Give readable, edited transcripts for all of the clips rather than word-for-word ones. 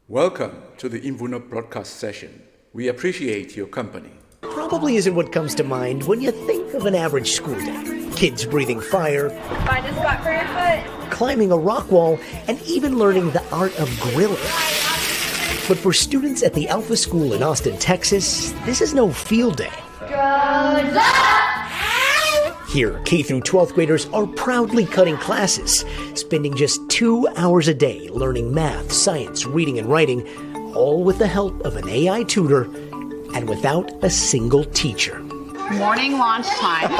Welcome to the Imvuno broadcast session. We appreciate your company. Probably isn't what comes to mind when you think of an average school day. Kids breathing fire, Find a spot for your foot. climbing a rock wall, and even learning the art of grilling. But for students at the Alpha School in Austin, Texas, this is no field day. Drugs up! Here, K through 12th graders are proudly cutting classes, spending just 2 hours a day learning math, science, reading, and writing, all with the help of an AI tutor and without a single teacher. Morning launch time.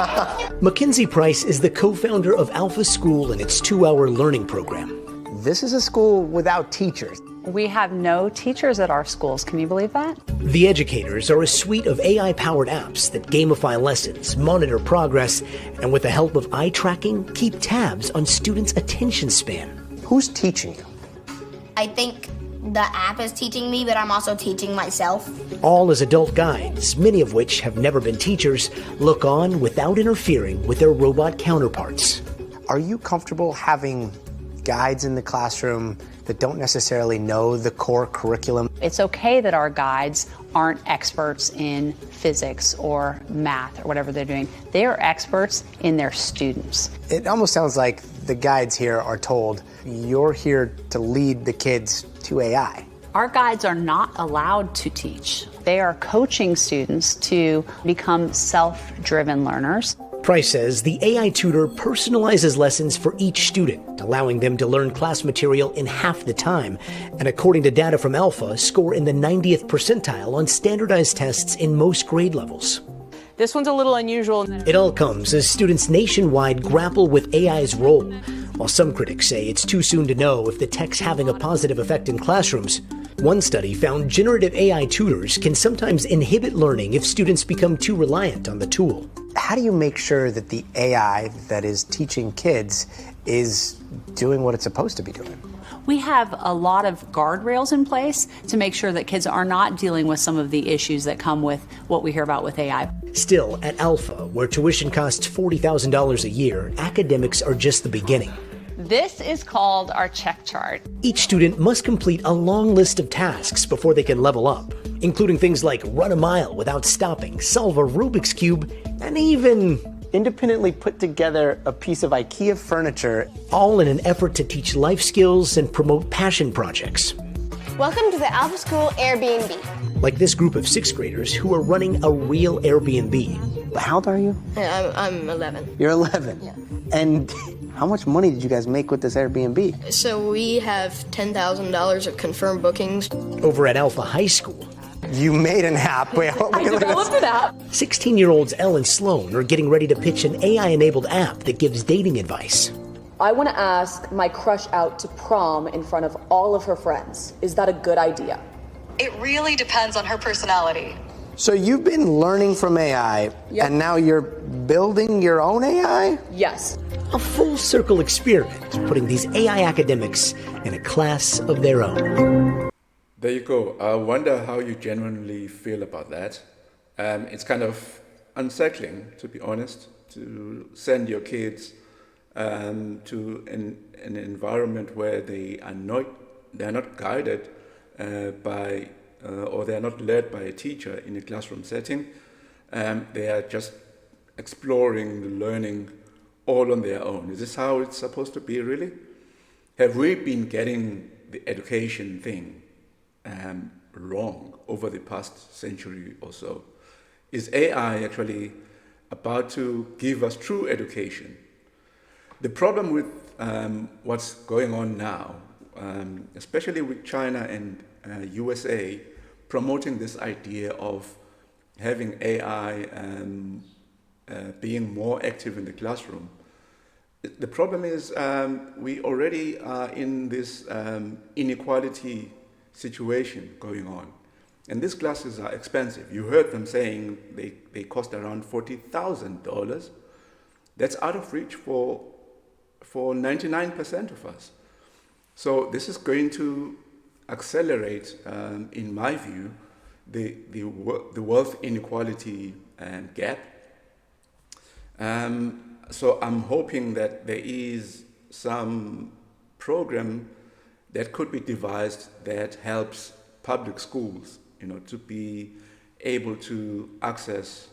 Mackenzie Price is the co-founder of Alpha School and its 2-hour learning program. This is a school without teachers. We have no teachers at our schools. Can you believe that? The educators are a suite of AI-powered apps that gamify lessons, monitor progress, and with the help of eye tracking, keep tabs on students' attention span. Who's teaching you? I think the app is teaching me, but I'm also teaching myself. All as adult guides, many of which have never been teachers, look on without interfering with their robot counterparts. Are you comfortable having guides in the classroom that don't necessarily know the core curriculum? It's okay that our guides aren't experts in physics or math or whatever they're doing. They are experts in their students. It almost sounds like the guides here are told, you're here to lead the kids to AI. Our guides are not allowed to teach. They are coaching students to become self-driven learners. Price says the AI tutor personalizes lessons for each student, allowing them to learn class material in half the time, and according to data from Alpha, score in the 90th percentile on standardized tests in most grade levels. This one's a little unusual. It all comes as students nationwide grapple with AI's role. While some critics say it's too soon to know if the tech's having a positive effect in classrooms, one study found generative AI tutors can sometimes inhibit learning if students become too reliant on the tool. How do you make sure that the AI that is teaching kids is doing what it's supposed to be doing? We have a lot of guardrails in place to make sure that kids are not dealing with some of the issues that come with what we hear about with AI. Still, at Alpha, where tuition costs $40,000 a year, academics are just the beginning. This is called our check chart. Each student must complete a long list of tasks before they can level up, including things like run a mile without stopping, solve a Rubik's Cube, and even Independently put together a piece of IKEA furniture. all in an effort to teach life skills and promote passion projects. Welcome to the Alpha School Airbnb. Like this group of 6th graders who are running a real Airbnb. How old are you? I'm 11. You're 11. Yeah. And how much money did you guys make with this Airbnb? So we have $10,000 of confirmed bookings. Over at Alpha High School, You made an app. Wait, hold on. Developed an app. 16-year-olds Elle and Sloan are getting ready to pitch an AI-enabled app that gives dating advice. I want to ask my crush out to prom in front of all of her friends. Is that a good idea? It really depends on her personality. So you've been learning from AI, Yep. and now you're building your own AI? Yes. A full circle experiment, putting these AI academics in a class of their own. There you go. I wonder how you genuinely feel about that. It's kind of unsettling, to be honest, to send your kids to an environment where they're not guided by or they are not led by a teacher in a classroom setting. They are just exploring the learning all on their own. Is this how it's supposed to be, really? Have we been getting the education thing wrong over the past century or so? Is AI actually about to give us true education? The problem with what's going on now, especially with China and USA, promoting this idea of having AI being more active in the classroom. The problem is we already are in this inequality situation going on. And these classes are expensive. You heard them saying they cost around $40,000. That's out of reach for 99% of us. So this is going to accelerate, in my view, the wealth inequality gap. So I'm hoping that there is some program that could be devised that helps public schools, to be able to access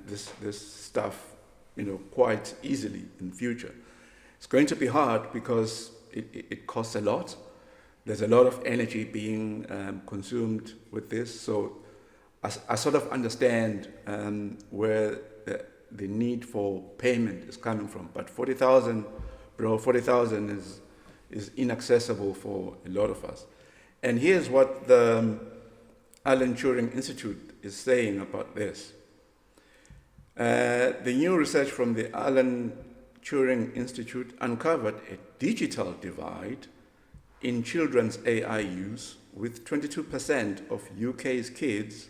this stuff, quite easily in the future. It's going to be hard because it costs a lot. There's a lot of energy being consumed with this. So I sort of understand where the need for payment is coming from. But 40,000 is inaccessible for a lot of us. And here's what the Alan Turing Institute is saying about this. The new research from the Alan Turing Institute uncovered a digital divide in children's AI use, with 22% of UK's kids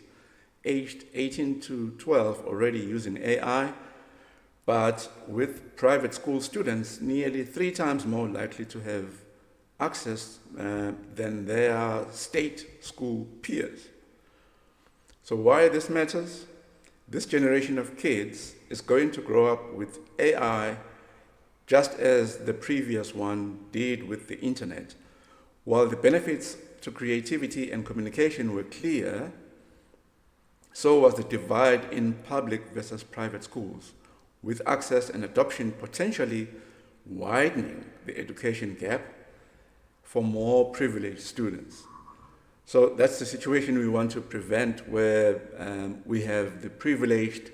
aged 18 to 12 already using AI, but with private school students nearly 3 times more likely to have access than their state school peers. So why this matters? This generation of kids is going to grow up with AI just as the previous one did with the internet. While the benefits to creativity and communication were clear, so was the divide in public versus private schools, with access and adoption potentially widening the education gap for more privileged students. So that's the situation we want to prevent, where we have the privileged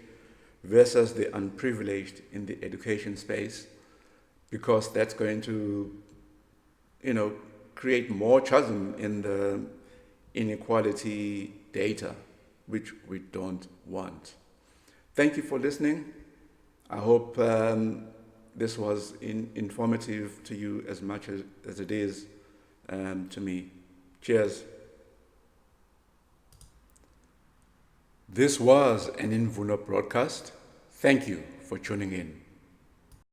versus the unprivileged in the education space, because that's going to, create more chasm in the inequality data, which we don't want. Thank you for listening. I hope this was informative to you as much as it is to me. Cheers. This was an Imvuno broadcast. Thank you for tuning in.